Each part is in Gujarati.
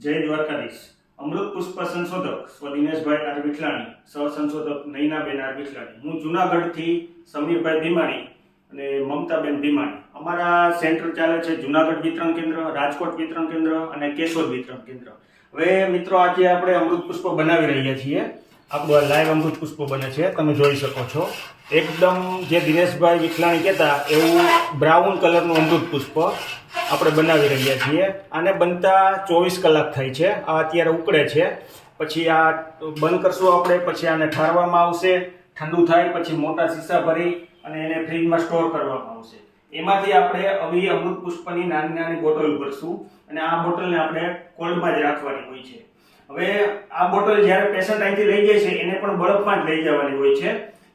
જય દ્વારકાધીશ. અમૃત પુષ્પ સંશોધક સ્વ દિનેશભાઈ આર વિઠલાણી, સહ સંશોધક નૈનાબેન આર વિઠલાણી. હું જુનાગઢથી સમીરભાઈ ભીમાણી અને મમતાબેન ભીમાણી. અમારા સેન્ટર ચાલે છે જુનાગઢ વિતરણ કેન્દ્ર, રાજકોટ વિતરણ કેન્દ્ર અને કેશોદ વિતરણ કેન્દ્ર. હવે મિત્રો, આજે આપણે અમૃત પુષ્પ બનાવી રહ્યા છીએ. આપણું લાઈવ અમૃત પુષ્પ બને છે, તમે જોઈ શકો છો. એકદમ જે દિનેશભાઈ વિઠલાણી કહેતા એવું બ્રાઉન કલરનું અમૃત પુષ્પ આપણે બનાવી રહ્યા છીએ. આને બનતા 24 કલાક થાય છે. આ અત્યારે ઉકળે છે, પછી આ બંધ કરશું આપણે, પછી આને ઠારવામાં આવશે. ઠંડુ થાય પછી મોટા શીશા ભરી અને એને ફ્રીજમાં સ્ટોર કરવામાં આવશે. એમાંથી આપણે આવી અમૃત પુષ્પની નાની નાની બોટલ ભરશું અને આ બોટલને આપણે કોલ્ડમાં જ રાખવાની હોય છે. હવે આ બોટલ જ્યારે પેશન્ટ અહીંથી લઈ જાય છે એને પણ બરફમાં જ લઈ જવાની હોય છે.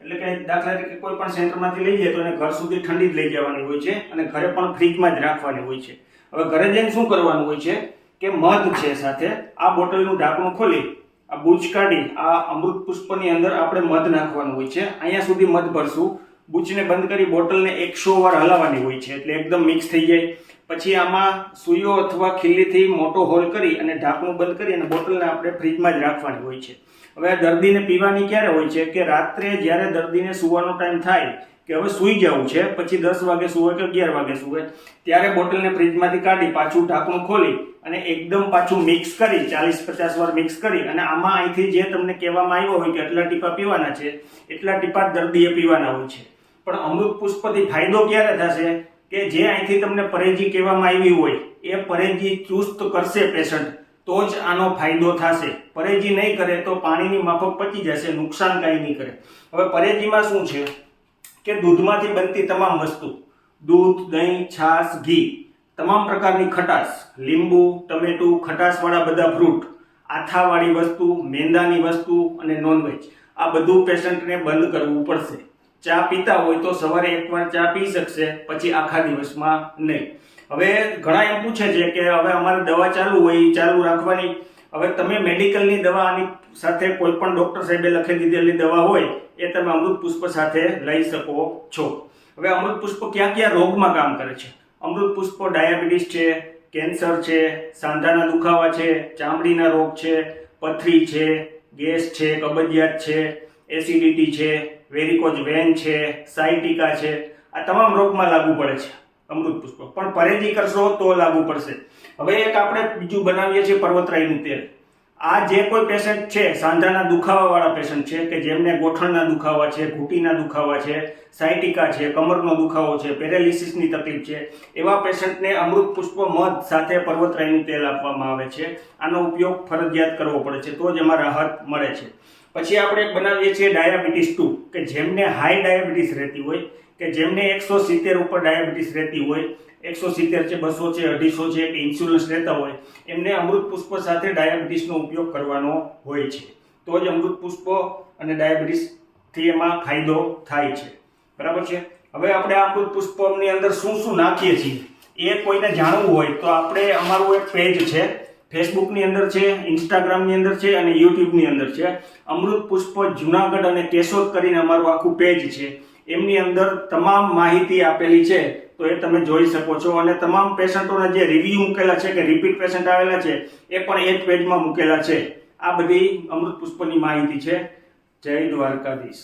એટલે કે દાખલા તરીકે કોઈ પણ સેન્ટરમાંથી લઈ જાય તો એને ઘર સુધી ઠંડી જ લઈ જવાની હોય છે અને ઘરે પણ ફ્રીજમાં જ રાખવાની હોય છે. હવે ઘરે જઈને શું કરવાનું હોય છે કે મધ છે સાથે આ બોટલનું ઢાંકણું ખોલી આ બૂચ કાઢી આ અમૃત પુષ્પની અંદર આપણે મધ નાખવાનું હોય છે. અહીંયા સુધી મધ ભરશું. બૂચને બંધ કરી બોટલને 100 વાર હલાવવાની હોય છે એટલે એકદમ મિક્સ થઈ જાય. પછી આમાં સુઈઓ અથવા ખીલીથી મોટો હોલ કરી અને ઢાંકણું બંધ કરી અને બોટલને આપણે ફ્રીજમાં જ રાખવાની હોય છે. હવે દર્દીને પીવાની ક્યારે હોય છે કે રાત્રે જ્યારે દર્દીને સૂવાનો ટાઈમ થાય કે હવે સૂઈ જવું છે, પછી 10 વાગે સૂવે કે 11 વાગે સૂવે, ત્યારે બોટલને ફ્રીજમાંથી કાઢી પાછું ઢાંકણું ખોલી અને એકદમ પાછું મિક્સ કરી 40-50 વાર મિક્સ કરી અને આમાં અહીંથી જે તમને કહેવામાં આવ્યો હોય કે એટલા ટીપા પીવાના છે એટલા ટીપા દર્દીએ પીવાના હોય છે. પણ અમૃત પુષ્પથી ફાયદો ક્યારે થશે કે જે અહીંથી તમને પરેજી કહેવામાં આવી હોય એ પરેજી ચુસ્ત કરશે પેશન્ટ તો જ આનો ફાયદો થશે. પરેજી નહીં કરે તો પાણીની માફક પચી જશે, નુકસાન કાંઈ નહીં કરે. હવે પરેજીમાં શું છે કે દૂધમાંથી બનતી તમામ વસ્તુ, દૂધ, દહીં, છાશ, ઘી, તમામ પ્રકારની ખટાશ, લીંબુ, ટમેટું, ખટાશવાળા બધા ફ્રૂટ, આથાવાળી વસ્તુ, મેંદાની વસ્તુ અને નોનવેજ, આ બધું પેશન્ટને બંધ કરવું પડશે. ચા પીતા હોય તો સવારે એકવાર ચા પી શકશે, પછી આખા દિવસમાં નહીં. હવે ઘણા એમ પૂછે છે કે હવે અમારે દવા ચાલુ હોય એ ચાલુ રાખવાની. હવે તમે મેડિકલની દવાની સાથે કોઈ પણ ડોક્ટર સાહેબે લખી દીધેલી દવા હોય એ તમે અમૃત પુષ્પ સાથે લઈ શકો છો. હવે અમૃત પુષ્પ ક્યાં ક્યાં રોગમાં કામ કરે છે? અમૃત પુષ્પ ડાયાબિટીસ છે, કેન્સર છે, સાંધાના દુખાવા છે, ચામડીના રોગ છે, પથરી છે, ગેસ છે, કબજિયાત છે, એસિડિટી છે, વેરિકોઝ વેન છે, સાયટિકા છે, આ તમામ રોગમાં લાગુ પડે છે અમૃત પુષ્પ. પણ પરેજી કરશો તો લાગુ પડશે. હવે એક આપણે બીજું બનાવીએ છીએ પર્વતરાઈનું તેલ. આ જે કોઈ પેશન્ટ છે, સાંધાના દુખાવા વાળા પેશન્ટ છે કે જેમને ગોઠણના દુખાવા છે, ઘૂંટીના દુખાવા છે, સાયટિકા છે, કમરનો દુખાવો છે, પેરાલિસિસની તકલીફ છે, એવા પેશન્ટને અમૃત પુષ્પ મધ સાથે પર્વતરાઈનું તેલ આપવામાં આવે છે. આનો ઉપયોગ ફરજિયાત કરવો પડે છે તો જ એમાં રાહત મળે છે. પછી આપણે બનાવીએ છીએ ડાયાબિટીસ 2 કે જેમને હાઈ ડાયાબિટીસ રહેતી હોય, કે જેમને 170 ઉપર ડાયાબિટીસ રહેતી હોય, 170 છે, 200 છે, 250 છે, કે ઇન્સ્યુલન્સ લેતા હોય, એમને અમૃત પુષ્પ સાથે ડાયાબિટીસનો ઉપયોગ કરવાનો હોય છે. તો જ અમૃત પુષ્પ અને ડાયાબિટીસથી એમાં ફાયદો થાય છે. બરાબર છે. હવે આપણે આ અમૃત પુષ્પની અંદર શું શું નાખીએ છીએ એ કોઈને જાણવું હોય તો આપણે અમારું એક પેજ છે, ફેસબુકની અંદર છે, ઇન્સ્ટાગ્રામની અંદર છે અને યુટ્યુબની અંદર છે. અમૃત પુષ્પ જુનાગઢ અને કેશોદ કરીને અમારું આખું પેજ છે. એમની અંદર તમામ માહિતી આપેલી છે તો એ તમે જોઈ શકો છો. અને તમામ પેશન્ટોના જે રિવ્યુ મૂકેલા છે કે રિપીટ પેશન્ટ આવેલા છે એ પણ એ જ પેજમાં મૂકેલા છે. આ બધી અમૃત પુષ્પની માહિતી છે. જય દ્વારકાધીશ.